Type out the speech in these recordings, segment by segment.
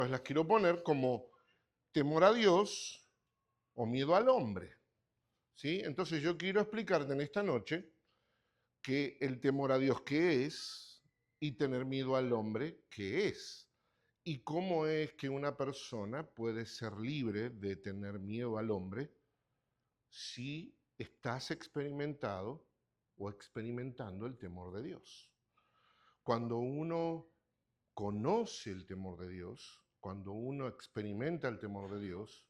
Pues las quiero poner como temor a Dios o miedo al hombre. ¿Sí? Entonces yo quiero explicarte en esta noche que el temor a Dios qué es y tener miedo al hombre qué es. Y cómo es que una persona puede ser libre de tener miedo al hombre si estás experimentado o experimentando el temor de Dios. Cuando uno conoce el temor de Dios, cuando uno experimenta el temor de Dios,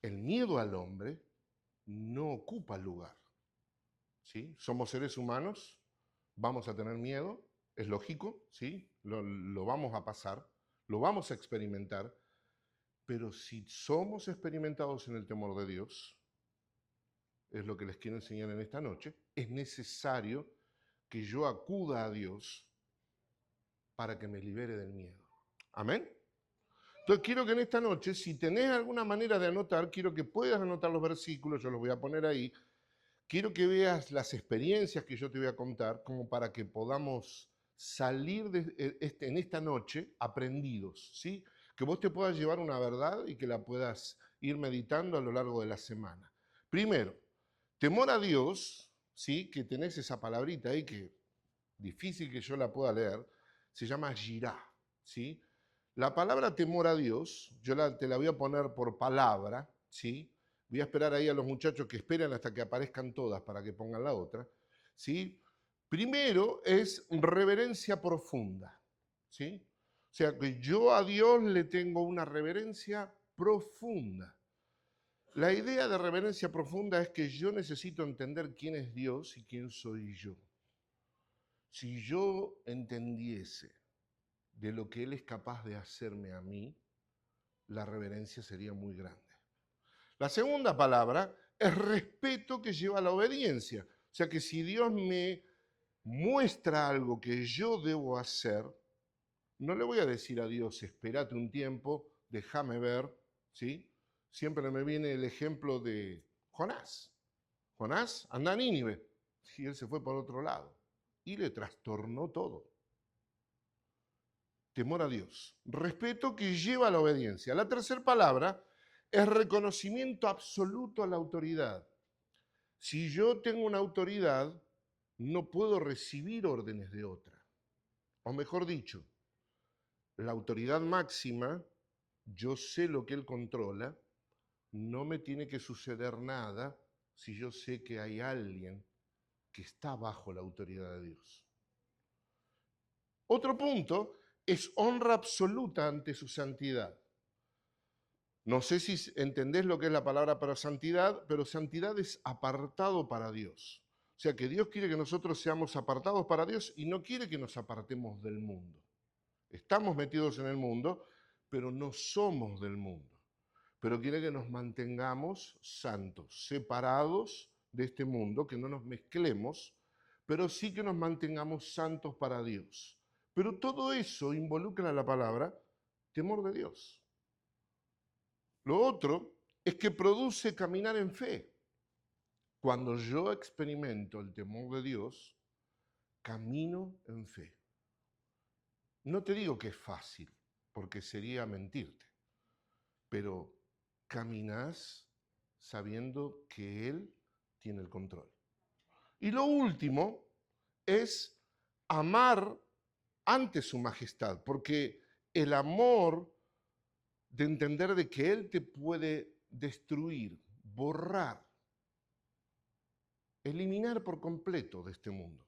el miedo al hombre no ocupa lugar. ¿Sí? Somos seres humanos, vamos a tener miedo, es lógico, ¿sí? Lo vamos a pasar, lo vamos a experimentar, pero si somos experimentados en el temor de Dios, es lo que les quiero enseñar en esta noche, es necesario que yo acuda a Dios para que me libere del miedo. ¿Amén? Entonces quiero que en esta noche, si tenés alguna manera de anotar, quiero que puedas anotar los versículos, yo los voy a poner ahí. Quiero que veas las experiencias que yo te voy a contar, como para que podamos salir en esta noche aprendidos, ¿sí? Que vos te puedas llevar una verdad y que la puedas ir meditando a lo largo de la semana. Primero, temor a Dios, ¿sí? Que tenés esa palabrita ahí que difícil que yo la pueda leer, se llama yirá, ¿sí? La palabra temor a Dios, te la voy a poner por palabra, ¿sí? Voy a esperar ahí a los muchachos que esperen hasta que aparezcan todas para que pongan la otra, ¿sí? Primero es reverencia profunda, ¿sí? O sea, que yo a Dios le tengo una reverencia profunda. La idea de reverencia profunda es que yo necesito entender quién es Dios y quién soy yo. Si yo entendiese de lo que Él es capaz de hacerme a mí, la reverencia sería muy grande. La segunda palabra es respeto que lleva a la obediencia. O sea que si Dios me muestra algo que yo debo hacer, no le voy a decir a Dios, espérate un tiempo, déjame ver, ¿sí? Siempre me viene el ejemplo de Jonás. Jonás anda a Nínive y él se fue por otro lado y le trastornó todo. Temor a Dios. Respeto que lleva a la obediencia. La tercera palabra es reconocimiento absoluto a la autoridad. Si yo tengo una autoridad, no puedo recibir órdenes de otra. O mejor dicho, la autoridad máxima, yo sé lo que él controla, no me tiene que suceder nada si yo sé que hay alguien que está bajo la autoridad de Dios. Otro punto es honra absoluta ante su santidad. No sé si entendés lo que es la palabra para santidad, pero santidad es apartado para Dios. O sea que Dios quiere que nosotros seamos apartados para Dios y no quiere que nos apartemos del mundo. Estamos metidos en el mundo, pero no somos del mundo. Pero quiere que nos mantengamos santos, separados de este mundo, que no nos mezclemos, pero sí que nos mantengamos santos para Dios. Pero todo eso involucra la palabra temor de Dios. Lo otro es que produce caminar en fe. Cuando yo experimento el temor de Dios, camino en fe. No te digo que es fácil, porque sería mentirte, pero caminás sabiendo que Él tiene el control. Y lo último es amar ante su majestad, porque el amor de entender de que Él te puede destruir, borrar, eliminar por completo de este mundo.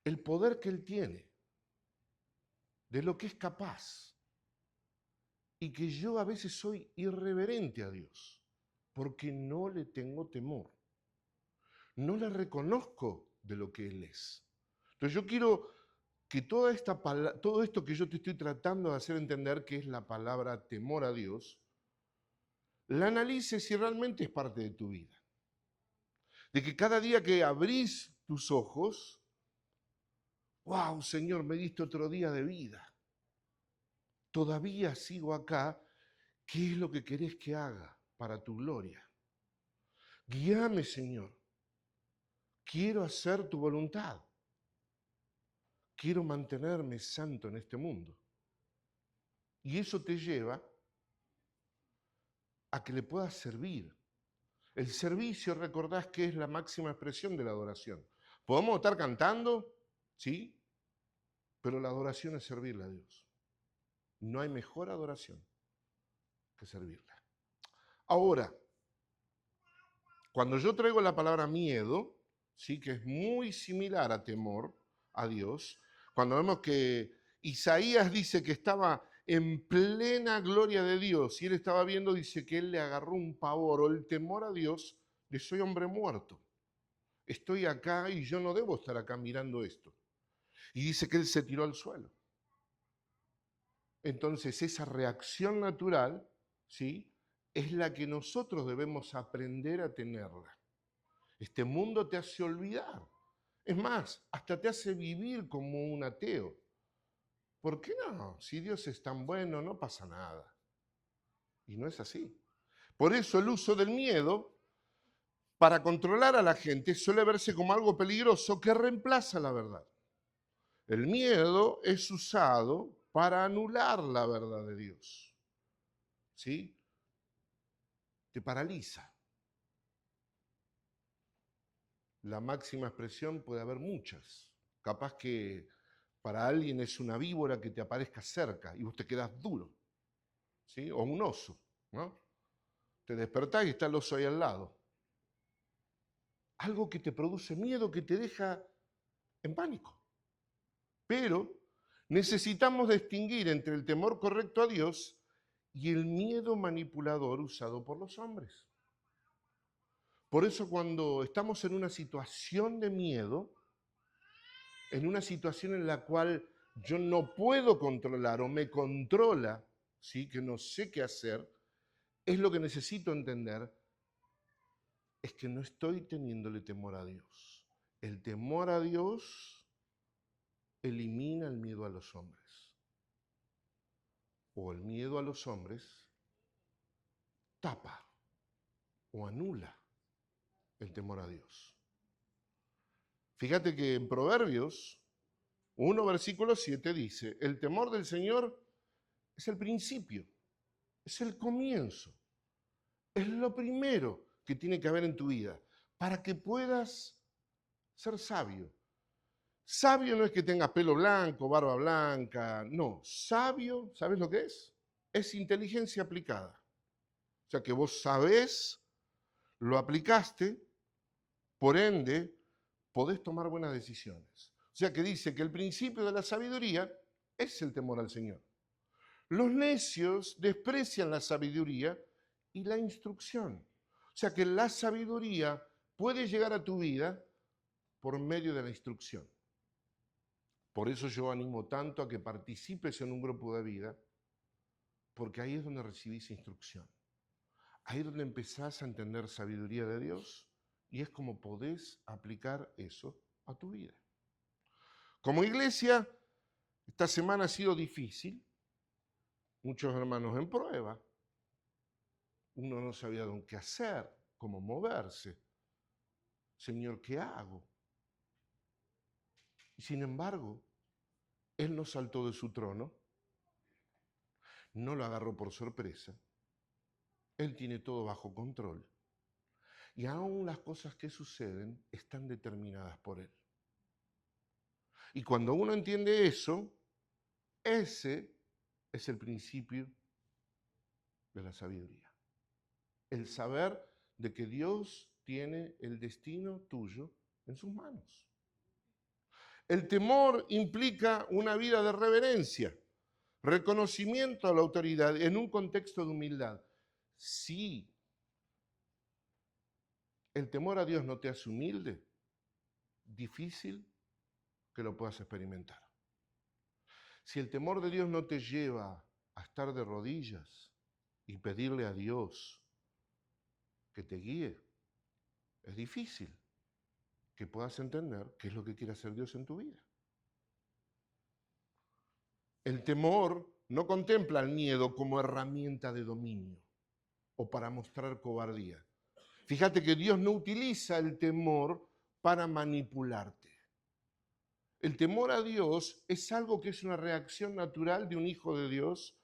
El poder que Él tiene, de lo que es capaz, y que yo a veces soy irreverente a Dios, porque no le tengo temor, no le reconozco de lo que Él es. Entonces yo quiero que todo esto que yo te estoy tratando de hacer entender, que es la palabra temor a Dios, la analices si realmente es parte de tu vida. De que cada día que abrís tus ojos, wow, Señor, me diste otro día de vida. Todavía sigo acá. ¿Qué es lo que querés que haga para tu gloria? Guíame, Señor. Quiero hacer tu voluntad. quiero mantenerme santo en este mundo. Y eso te lleva a que le puedas servir. El servicio, recordás que es la máxima expresión de la adoración. Podemos estar cantando, ¿sí? Pero la adoración es servirle a Dios. No hay mejor adoración que servirle. Ahora, cuando yo traigo la palabra miedo, ¿sí? Que es muy similar a temor a Dios, cuando vemos que Isaías dice que estaba en plena gloria de Dios y él estaba viendo, dice que él le agarró un pavor o el temor a Dios de soy hombre muerto. Estoy acá y yo no debo estar acá mirando esto. Y dice que él se tiró al suelo. Entonces esa reacción natural, ¿sí? Es la que nosotros debemos aprender a tenerla. Este mundo te hace olvidar. Es más, hasta te hace vivir como un ateo. ¿Por qué no? Si Dios es tan bueno, no pasa nada. Y no es así. Por eso el uso del miedo para controlar a la gente suele verse como algo peligroso que reemplaza la verdad. El miedo es usado para anular la verdad de Dios. ¿Sí? Te paraliza. La máxima expresión puede haber muchas. Capaz que para alguien es una víbora que te aparezca cerca y vos te quedás duro. ¿Sí? O un oso, ¿no? Te despertás y está el oso ahí al lado. Algo que te produce miedo, que te deja en pánico. Pero necesitamos distinguir entre el temor correcto a Dios y el miedo manipulador usado por los hombres. Por eso cuando estamos en una situación de miedo, en una situación en la cual yo no puedo controlar o me controla, ¿sí? Que no sé qué hacer, es lo que necesito entender, es que no estoy teniéndole temor a Dios. El temor a Dios elimina el miedo a los hombres. O el miedo a los hombres tapa o anula el temor a Dios. Fíjate que en Proverbios 1, versículo 7 dice, el temor del Señor es el principio, es el comienzo, es lo primero que tiene que haber en tu vida para que puedas ser sabio. Sabio no es que tengas pelo blanco, barba blanca, no. Sabio, ¿sabes lo que es? Es inteligencia aplicada. O sea que vos sabés, lo aplicaste, por ende, podés tomar buenas decisiones. O sea que dice que el principio de la sabiduría es el temor al Señor. Los necios desprecian la sabiduría y la instrucción. O sea que la sabiduría puede llegar a tu vida por medio de la instrucción. Por eso yo animo tanto a que participes en un grupo de vida, porque ahí es donde recibís instrucción. Ahí es donde empezás a entender sabiduría de Dios y es como podés aplicar eso a tu vida. Como iglesia, esta semana ha sido difícil, muchos hermanos en prueba, uno no sabía qué hacer, cómo moverse. Señor, ¿qué hago? Y sin embargo, Él no saltó de su trono, no lo agarró por sorpresa, Él tiene todo bajo control. Y aún las cosas que suceden están determinadas por Él. Y cuando uno entiende eso, ese es el principio de la sabiduría. El saber de que Dios tiene el destino tuyo en sus manos. El temor implica una vida de reverencia, reconocimiento a la autoridad en un contexto de humildad. Sí, el temor a Dios no te hace humilde, difícil que lo puedas experimentar. Si el temor de Dios no te lleva a estar de rodillas y pedirle a Dios que te guíe, es difícil que puedas entender qué es lo que quiere hacer Dios en tu vida. El temor no contempla el miedo como herramienta de dominio o para mostrar cobardía. Fíjate que Dios no utiliza el temor para manipularte. El temor a Dios es algo que es una reacción natural de un hijo de Dios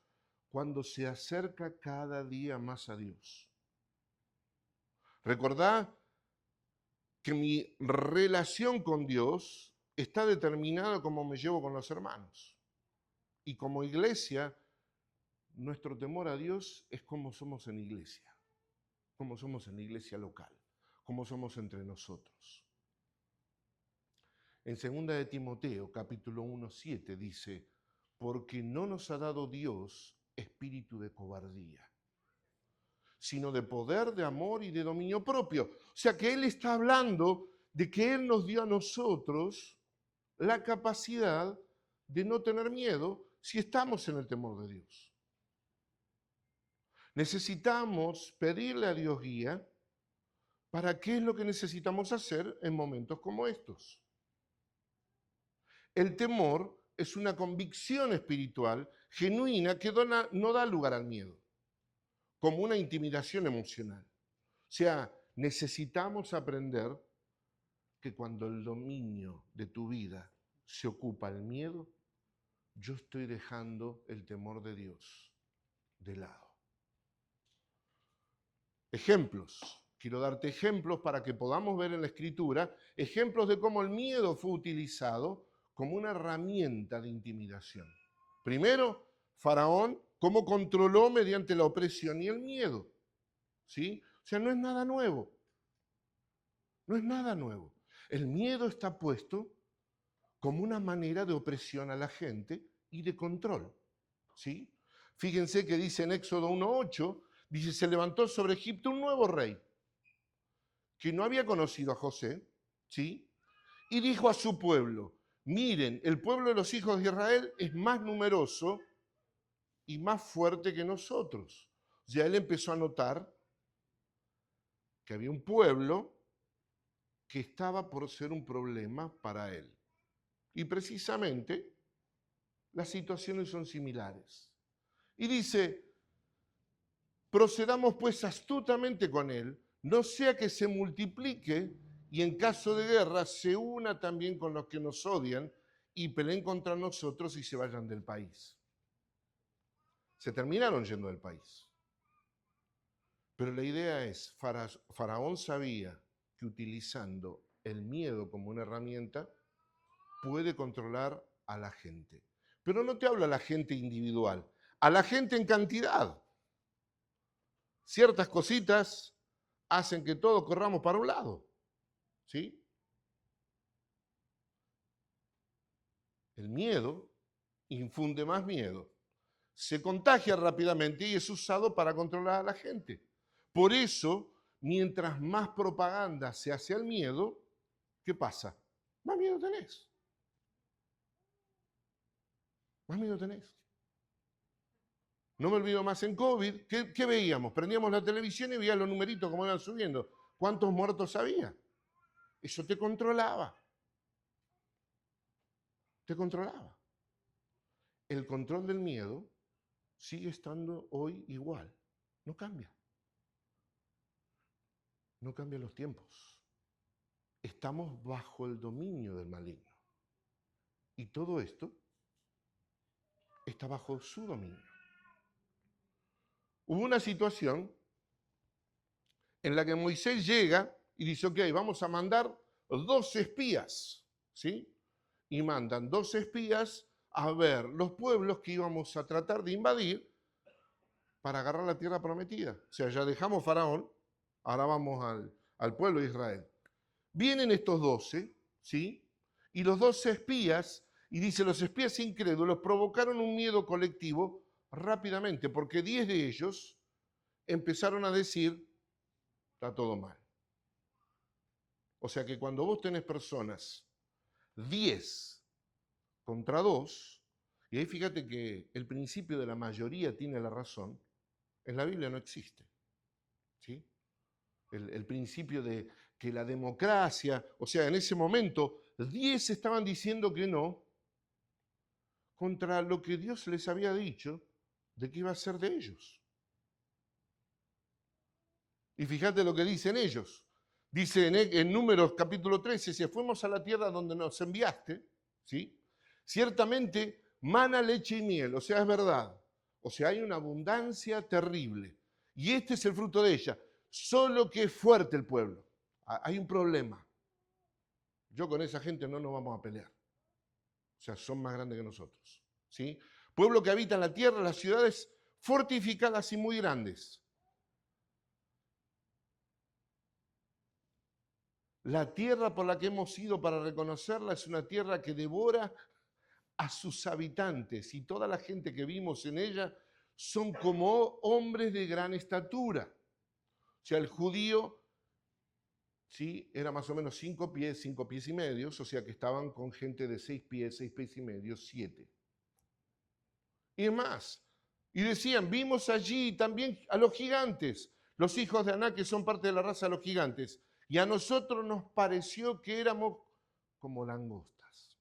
cuando se acerca cada día más a Dios. Recordá que mi relación con Dios está determinada como me llevo con los hermanos. Y como iglesia, nuestro temor a Dios es como somos en iglesia, como somos en la iglesia local, como somos entre nosotros. En 2 de Timoteo, capítulo 1:7 dice, porque no nos ha dado Dios espíritu de cobardía, sino de poder, de amor y de dominio propio. O sea que Él está hablando de que Él nos dio a nosotros la capacidad de no tener miedo si estamos en el temor de Dios. Necesitamos pedirle a Dios guía para qué es lo que necesitamos hacer en momentos como estos. El temor es una convicción espiritual genuina que no da lugar al miedo, como una intimidación emocional. O sea, necesitamos aprender que cuando el dominio de tu vida se ocupa el miedo, yo estoy dejando el temor de Dios de lado. Ejemplos. Quiero darte ejemplos para que podamos ver en la Escritura ejemplos de cómo el miedo fue utilizado como una herramienta de intimidación. Primero, Faraón, cómo controló mediante la opresión y el miedo. ¿Sí? O sea, no es nada nuevo. No es nada nuevo. El miedo está puesto como una manera de opresión a la gente y de control. ¿Sí? Fíjense que dice en Éxodo 1:8, dice, se levantó sobre Egipto un nuevo rey que no había conocido a José, ¿sí? Y dijo a su pueblo, miren, el pueblo de los hijos de Israel es más numeroso y más fuerte que nosotros. Ya él empezó a notar que había un pueblo que estaba por ser un problema para él. Y precisamente las situaciones son similares. Y dice, procedamos pues astutamente con él, no sea que se multiplique y en caso de guerra se una también con los que nos odian y peleen contra nosotros y se vayan del país. Se terminaron yendo del país. Pero la idea es, Faraón sabía que utilizando el miedo como una herramienta puede controlar a la gente. Pero no te hablo a la gente individual, a la gente en cantidad. Ciertas cositas hacen que todos corramos para un lado. ¿Sí? El miedo infunde más miedo. Se contagia rápidamente y es usado para controlar a la gente. Por eso, mientras más propaganda se hace al miedo, ¿qué pasa? Más miedo tenés. Más miedo tenés. No me olvido más en COVID. ¿Qué veíamos? Prendíamos la televisión y veías los numeritos como iban subiendo. ¿Cuántos muertos había? Eso te controlaba. Te controlaba. El control del miedo sigue estando hoy igual. No cambia. No cambian los tiempos. Estamos bajo el dominio del maligno. Y todo esto está bajo su dominio. Hubo una situación en la que Moisés llega y dice, ok, vamos a mandar 2 espías, ¿sí? Y mandan 2 espías a ver los pueblos que íbamos a tratar de invadir para agarrar la tierra prometida. O sea, ya dejamos Faraón, ahora vamos al pueblo de Israel. Vienen estos 12, ¿sí? Y los 12 espías, y dice, los espías incrédulos provocaron un miedo colectivo rápidamente, porque 10 de ellos empezaron a decir, está todo mal. O sea que cuando vos tenés personas 10 contra 2, y ahí fíjate que el principio de la mayoría tiene la razón, en la Biblia no existe. ¿Sí? El principio de que la democracia, o sea, en ese momento 10 estaban diciendo que no, contra lo que Dios les había dicho de que iba a ser de ellos. Y fíjate lo que dicen ellos. Dice en Números capítulo 13, si fuimos a la tierra donde nos enviaste, ¿sí? Ciertamente, mana, leche y miel, o sea, es verdad. O sea, hay una abundancia terrible. Y este es el fruto de ella. Solo que es fuerte el pueblo. Hay un problema. Yo con esa gente no nos vamos a pelear. O sea, son más grandes que nosotros. ¿Sí? Pueblo que habita en la tierra, las ciudades fortificadas y muy grandes. La tierra por la que hemos ido para reconocerla es una tierra que devora a sus habitantes y toda la gente que vimos en ella son como hombres de gran estatura. O sea, el judío, sí, era más o menos 5 pies y medio, o sea que estaban con gente de 6 pies y medio, 7. Y es más, y decían, vimos allí también a los gigantes, los hijos de Aná, que son parte de la raza de los gigantes, y a nosotros nos pareció que éramos como langostas.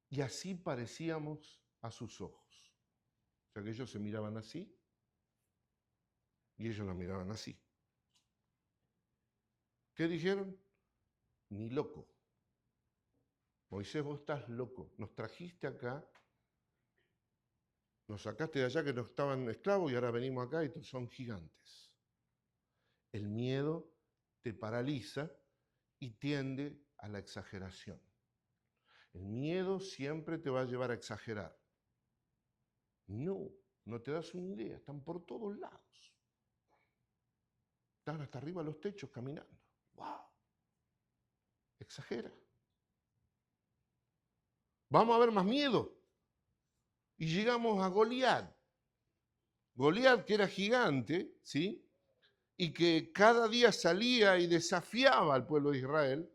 Y así parecíamos a sus ojos. O sea que ellos se miraban así, y ellos nos miraban así. ¿Qué dijeron? Ni loco. Moisés, vos estás loco. Nos trajiste acá, nos sacaste de allá que nos estaban esclavos y ahora venimos acá y son gigantes. El miedo te paraliza y tiende a la exageración. El miedo siempre te va a llevar a exagerar. No te das una idea, están por todos lados. Están hasta arriba de los techos caminando. ¡Wow! Exagera. Vamos a ver más miedo. Y llegamos a Goliat. Goliat, que era gigante, ¿sí? Y que cada día salía y desafiaba al pueblo de Israel,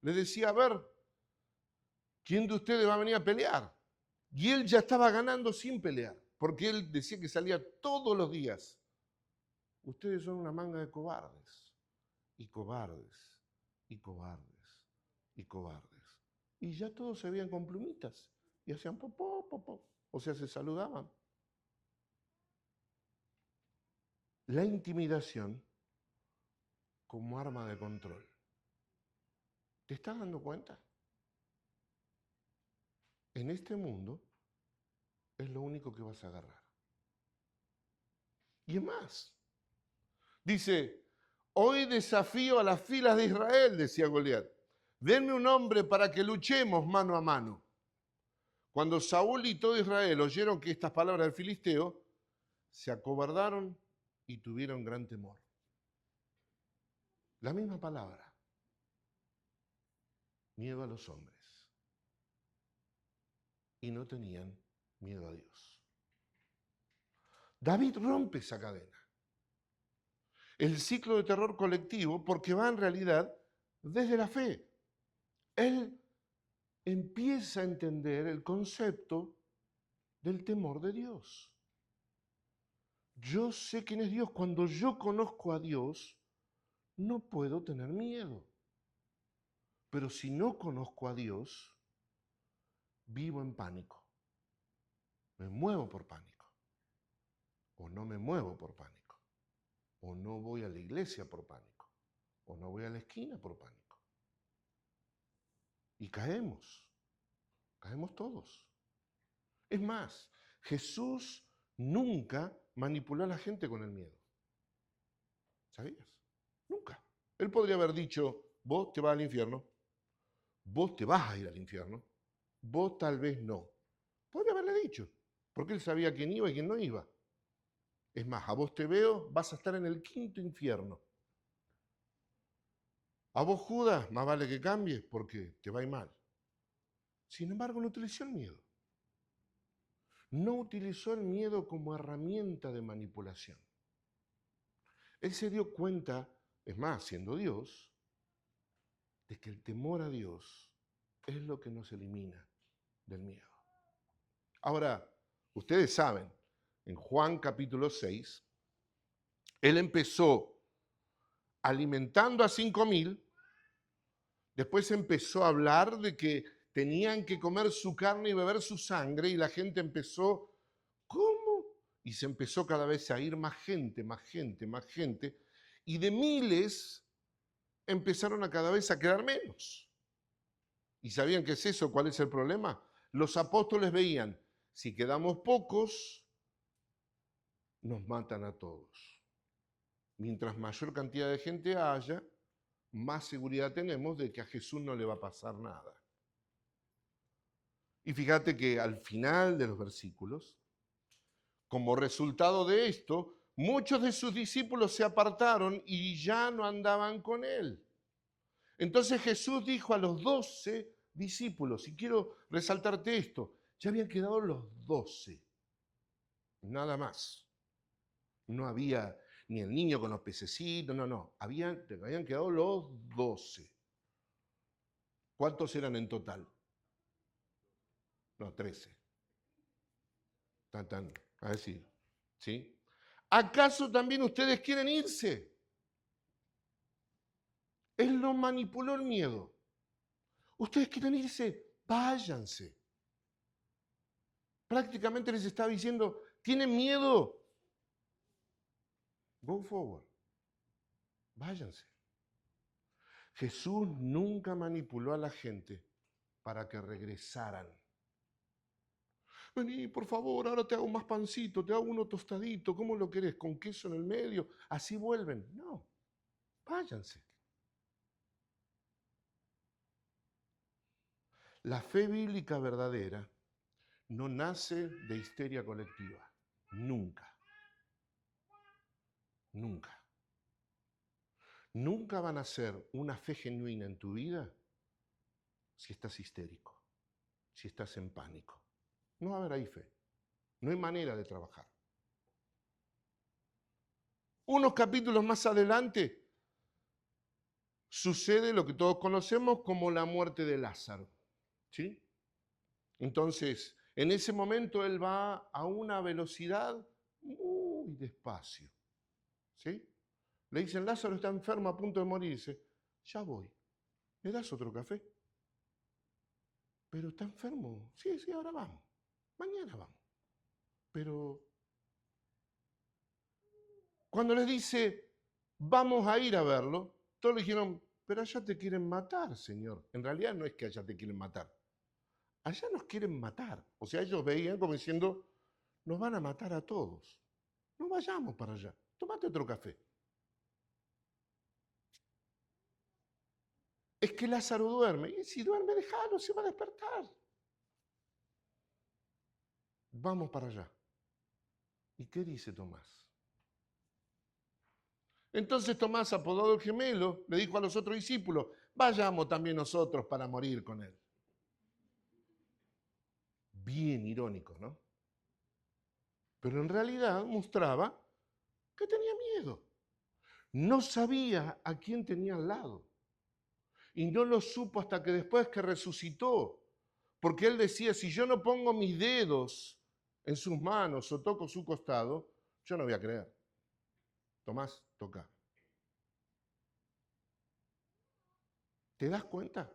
le decía, a ver, ¿quién de ustedes va a venir a pelear? Y él ya estaba ganando sin pelear, porque él decía que salía todos los días. Ustedes son una manga de cobardes, y cobardes, y cobardes, y cobardes. Y ya todos se veían con plumitas, y hacían popó, popó, o sea, se saludaban. La intimidación como arma de control. ¿Te estás dando cuenta? En este mundo es lo único que vas a agarrar. Y es más. Dice, hoy desafío a las filas de Israel, decía Goliat. Denme un hombre para que luchemos mano a mano. Cuando Saúl y todo Israel oyeron que estas palabras del filisteo, se acobardaron y tuvieron gran temor. La misma palabra. Miedo a los hombres. Y no tenían miedo a Dios. David rompe esa cadena. El ciclo de terror colectivo porque va en realidad desde la fe. Él empieza a entender el concepto del temor de Dios. Yo sé quién es Dios. Cuando yo conozco a Dios, no puedo tener miedo. Pero si no conozco a Dios, vivo en pánico. Me muevo por pánico. O no me muevo por pánico. O no voy a la iglesia por pánico. O no voy a la esquina por pánico. Y caemos. Caemos todos. Es más, Jesús nunca manipuló a la gente con el miedo. ¿Sabías? Nunca. Él podría haber dicho, vos te vas al infierno, vos te vas a ir al infierno, vos tal vez no. Podría haberle dicho, porque él sabía quién iba y quién no iba. Es más, a vos te veo, vas a estar en el 5.º infierno. A vos, Judas, más vale que cambies porque te va a ir mal. Sin embargo, no utilizó el miedo. No utilizó el miedo como herramienta de manipulación. Él se dio cuenta, es más, siendo Dios, de que el temor a Dios es lo que nos elimina del miedo. Ahora, ustedes saben, en Juan capítulo 6, él empezó alimentando a 5.000, después empezó a hablar de que tenían que comer su carne y beber su sangre, y la gente empezó, ¿cómo? Y se empezó cada vez a ir más gente, más gente, más gente, y de miles empezaron a cada vez a quedar menos. ¿Y sabían qué es eso? ¿Cuál es el problema? Los apóstoles veían, si quedamos pocos, nos matan a todos. Mientras mayor cantidad de gente haya, más seguridad tenemos de que a Jesús no le va a pasar nada. Y fíjate que al final de los versículos, como resultado de esto, muchos de sus discípulos se apartaron y ya no andaban con él. Entonces Jesús dijo a los 12 discípulos, y quiero resaltarte esto, ya habían quedado los 12, nada más. No había ni el niño con los pececitos, no. Habían quedado los 12. ¿Cuántos eran en total? No, 13. A decir, ¿sí? ¿Acaso también ustedes quieren irse? Él no manipuló el miedo. Ustedes quieren irse, váyanse. Prácticamente les estaba diciendo, ¿tienen miedo? Go forward. Váyanse. Jesús nunca manipuló a la gente para que regresaran. Vení, por favor, ahora te hago más pancito, te hago uno tostadito, ¿cómo lo querés? ¿Con queso en el medio? Así vuelven. No, váyanse. La fe bíblica verdadera no nace de histeria colectiva. Nunca. Nunca. Nunca van a ser una fe genuina en tu vida si estás histérico, si estás en pánico. No va a haber ahí fe. No hay manera de trabajar. Unos capítulos más adelante sucede lo que todos conocemos como la muerte de Lázaro. ¿Sí? Entonces, en ese momento él va a una velocidad muy despacio. ¿Sí? Le dicen, Lázaro está enfermo, a punto de morir. Dice, ya voy. ¿Me das otro café? Pero está enfermo. Sí, ahora vamos. Mañana vamos. Pero cuando les dice, vamos a ir a verlo, todos le dijeron, pero allá te quieren matar, Señor. En realidad no es que allá te quieren matar. Allá nos quieren matar. O sea, ellos veían como diciendo, nos van a matar a todos. No vayamos para allá. Tómate otro café. Es que Lázaro duerme. Y si duerme, déjalo, se va a despertar. Vamos para allá. ¿Y qué dice Tomás? Entonces Tomás, apodado el gemelo, le dijo a los otros discípulos, vayamos también nosotros para morir con él. Bien irónico, ¿no? Pero en realidad mostraba que tenía miedo. No sabía a quién tenía al lado. Y no lo supo hasta que después que resucitó. Porque él decía, si yo no pongo mis dedos en sus manos o toco su costado, yo no voy a creer. Tomás, toca. ¿Te das cuenta?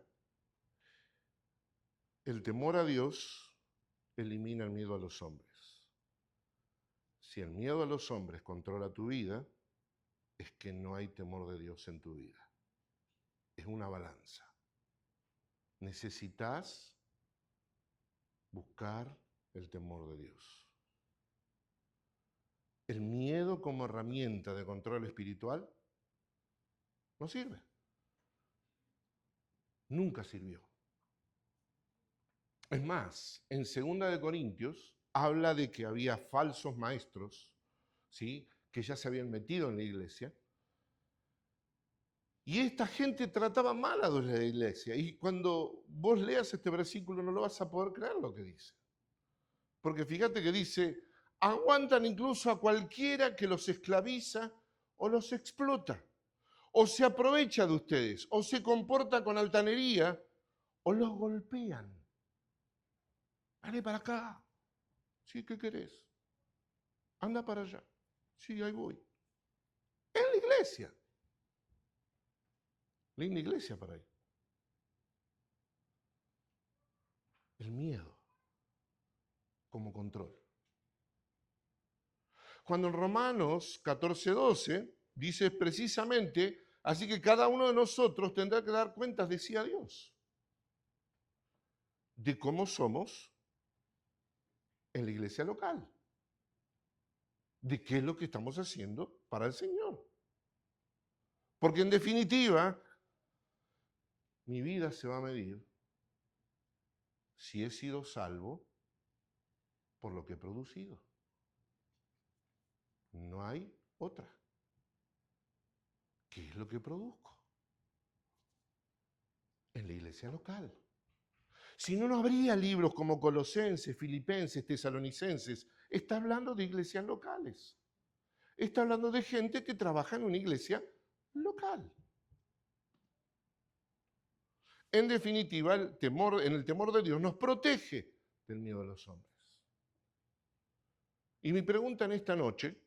El temor a Dios elimina el miedo a los hombres. Si el miedo a los hombres controla tu vida, es que no hay temor de Dios en tu vida. Es una balanza. Necesitas buscar el temor de Dios. El miedo como herramienta de control espiritual no sirve. Nunca sirvió. Es más, en 2 de Corintios habla de que había falsos maestros, ¿sí?, que ya se habían metido en la iglesia. Y esta gente trataba mal a los de la iglesia. Y cuando vos leas este versículo no lo vas a poder creer lo que dice. Porque fíjate que dice, aguantan incluso a cualquiera que los esclaviza o los explota, o se aprovecha de ustedes, o se comporta con altanería, o los golpean. Dale para acá. Sí, ¿qué querés? Anda para allá. Sí, ahí voy. En la iglesia. Linda iglesia para ahí. El miedo como control. Cuando en Romanos 14:12 dice precisamente, así que cada uno de nosotros tendrá que dar cuentas de sí a Dios. de cómo somos en la iglesia local, de qué es lo que estamos haciendo para el Señor. Porque en definitiva, mi vida se va a medir si he sido salvo por lo que he producido. No hay otra. ¿Qué es lo que produzco? En la iglesia local. Si no, no habría libros como Colosenses, Filipenses, Tesalonicenses. Está hablando de iglesias locales. Está hablando de gente que trabaja en una iglesia local. En definitiva, en el temor de Dios nos protege del miedo de los hombres. Y mi pregunta en esta noche,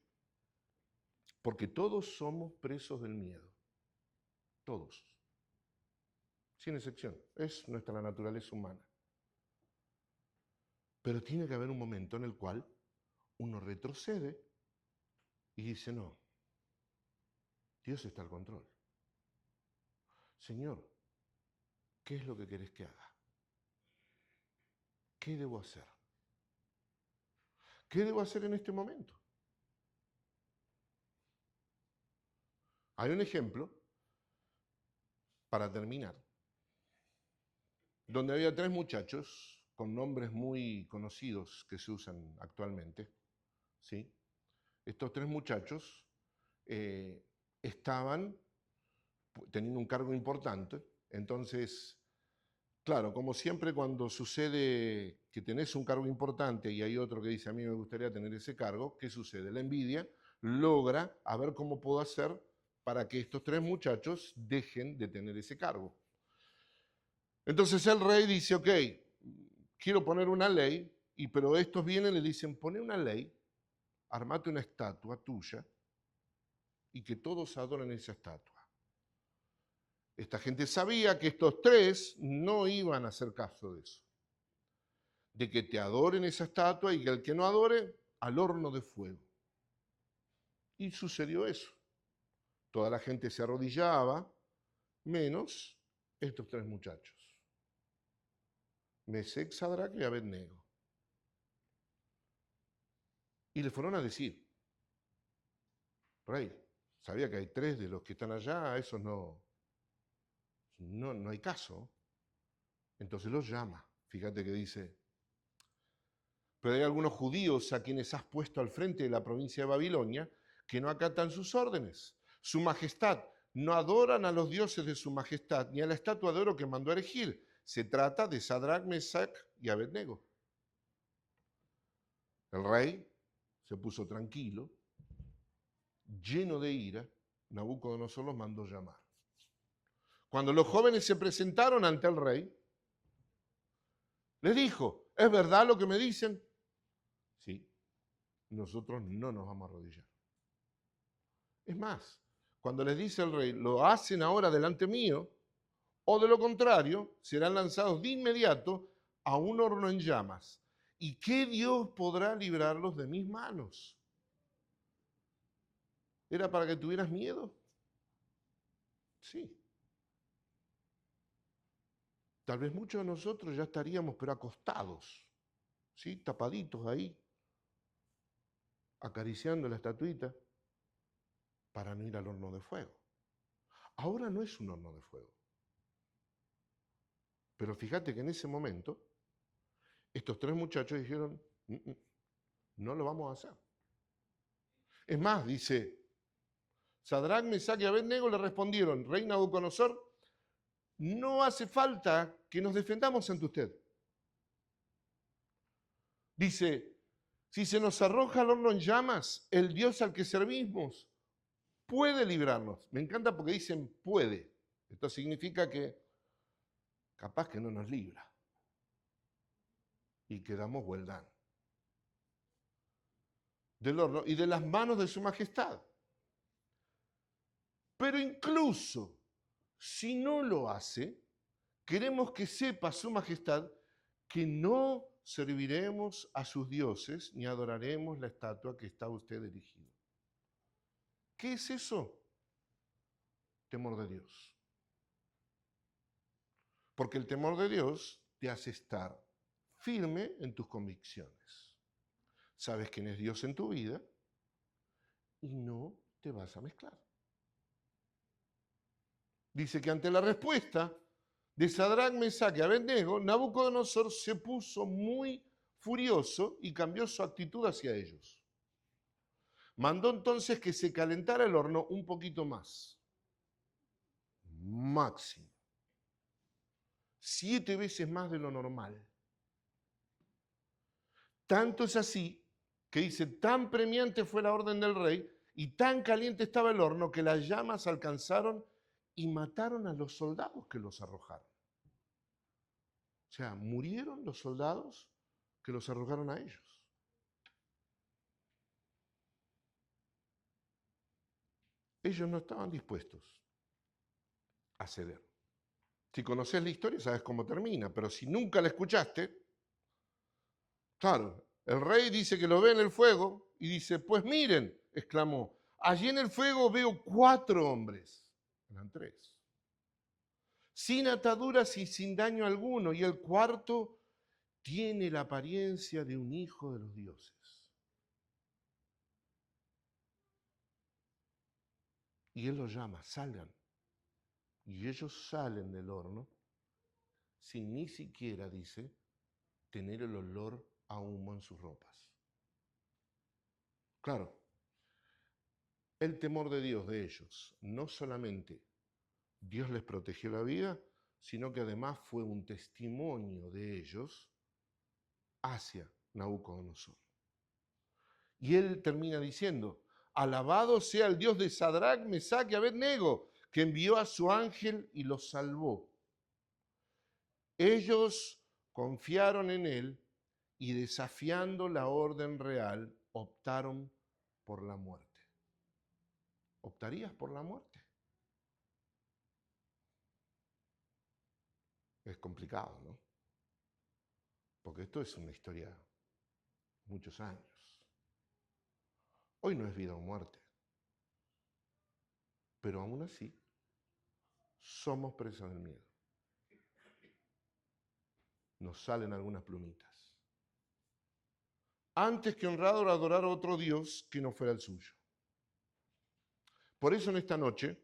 porque todos somos presos del miedo, todos, sin excepción, es nuestra naturaleza humana. Pero tiene que haber un momento en el cual uno retrocede y dice, no, Dios está al control. Señor, ¿qué es lo que querés que haga? ¿Qué debo hacer? ¿Qué debo hacer en este momento? Hay un ejemplo, para terminar, donde había 3 muchachos con nombres muy conocidos que se usan actualmente, ¿sí? Estos 3 muchachos estaban teniendo un cargo importante, entonces, claro, como siempre cuando sucede que tenés un cargo importante y hay otro que dice a mí me gustaría tener ese cargo, ¿qué sucede? La envidia logra a ver cómo puedo hacer para que estos 3 muchachos dejen de tener ese cargo. Entonces el rey dice, ok, quiero poner una ley, pero estos vienen y le dicen, pone una ley, armate una estatua tuya y que todos adoren esa estatua. Esta gente sabía que estos 3 no iban a hacer caso de eso. De que te adoren esa estatua y que el que no adore, al horno de fuego. Y sucedió eso. Toda la gente se arrodillaba, menos estos 3 muchachos. Mesec, Sadrac y Abednego. Y le fueron a decir, rey, sabía que hay 3 de los que están allá, a esos no hay caso. Entonces los llama. Fíjate que dice, pero hay algunos judíos a quienes has puesto al frente de la provincia de Babilonia que no acatan sus órdenes. Su majestad, no adoran a los dioses de su majestad ni a la estatua de oro que mandó a erigir. Se trata de Sadrac, Mesach y Abednego. El rey se puso tranquilo, lleno de ira, Nabucodonosor los mandó llamar. Cuando los jóvenes se presentaron ante el rey, les dijo, ¿es verdad lo que me dicen? Sí, nosotros no nos vamos a arrodillar. Es más, cuando les dice el rey, lo hacen ahora delante mío, o de lo contrario, serán lanzados de inmediato a un horno en llamas. ¿Y qué Dios podrá librarlos de mis manos? ¿Era para que tuvieras miedo? Sí. Tal vez muchos de nosotros ya estaríamos, pero acostados, ¿sí? Tapaditos ahí, acariciando la estatuita para no ir al horno de fuego. Ahora no es un horno de fuego. Pero fíjate que en ese momento, estos 3 muchachos dijeron, no lo vamos a hacer. Es más, dice, Sadrac, Mesach y Abednego le respondieron, rey Nabucodonosor, no hace falta que nos defendamos ante usted. Dice, si se nos arroja al horno en llamas, el Dios al que servimos puede librarnos. Me encanta porque dicen puede. Esto significa que capaz que no nos libra. Y quedamos well done. Del horno y de las manos de su majestad. Pero incluso si no lo hace, queremos que sepa su majestad que no serviremos a sus dioses ni adoraremos la estatua que está usted erigido. ¿Qué es eso? Temor de Dios. Porque el temor de Dios te hace estar firme en tus convicciones. Sabes quién es Dios en tu vida y no te vas a mezclar. Dice que ante la respuesta de Sadrac, Mesach y Abednego, Nabucodonosor se puso muy furioso y cambió su actitud hacia ellos. Mandó entonces que se calentara el horno un poquito más. Máximo. 7 veces más de lo normal. Tanto es así que dice, tan premiante fue la orden del rey y tan caliente estaba el horno que las llamas alcanzaron y mataron a los soldados que los arrojaron. O sea, murieron los soldados que los arrojaron a ellos. Ellos no estaban dispuestos a ceder. Si conoces la historia, sabes cómo termina, pero si nunca la escuchaste, claro, el rey dice que lo ve en el fuego y dice, pues miren, exclamó, allí en el fuego veo 4 hombres, eran 3, sin ataduras y sin daño alguno, y el cuarto tiene la apariencia de un hijo de los dioses. Y él los llama, salgan. Y ellos salen del horno sin ni siquiera, dice, tener el olor a humo en sus ropas. Claro, el temor de Dios de ellos, no solamente Dios les protegió la vida, sino que además fue un testimonio de ellos hacia Nabucodonosor. Y él termina diciendo, alabado sea el Dios de Sadrac, Mesach y Abednego, que envió a su ángel y los salvó. Ellos confiaron en él y desafiando la orden real, optaron por la muerte. ¿Optarías por la muerte? Es complicado, ¿no? Porque esto es una historia de muchos años. Hoy no es vida o muerte. Pero aún así, somos presos del miedo. Nos salen algunas plumitas. Antes que honrar o adorar a otro Dios que no fuera el suyo. Por eso en esta noche,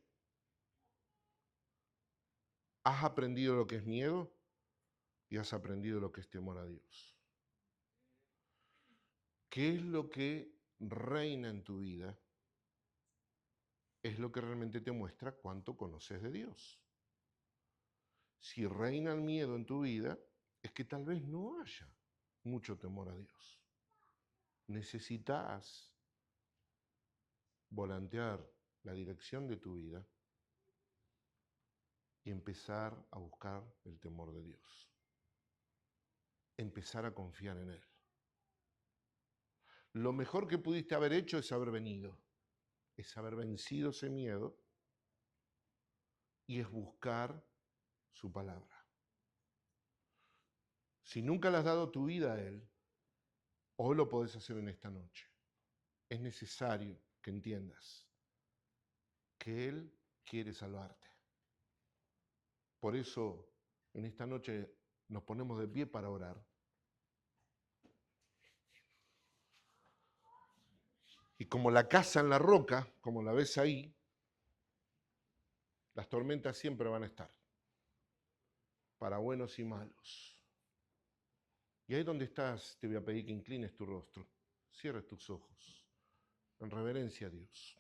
has aprendido lo que es miedo y has aprendido lo que es temor a Dios. ¿Qué es lo que reina en tu vida? Es lo que realmente te muestra cuánto conoces de Dios. Si reina el miedo en tu vida, es que tal vez no haya mucho temor a Dios. Necesitas volantear la dirección de tu vida y empezar a buscar el temor de Dios. Empezar a confiar en Él. Lo mejor que pudiste haber hecho es haber venido, es haber vencido ese miedo y es buscar su palabra. Si nunca le has dado tu vida a Él, hoy lo podés hacer en esta noche. Es necesario que entiendas que Él quiere salvarte. Por eso, en esta noche nos ponemos de pie para orar. Y como la casa en la roca, como la ves ahí, las tormentas siempre van a estar, para buenos y malos. Y ahí donde estás, te voy a pedir que inclines tu rostro, cierres tus ojos, en reverencia a Dios.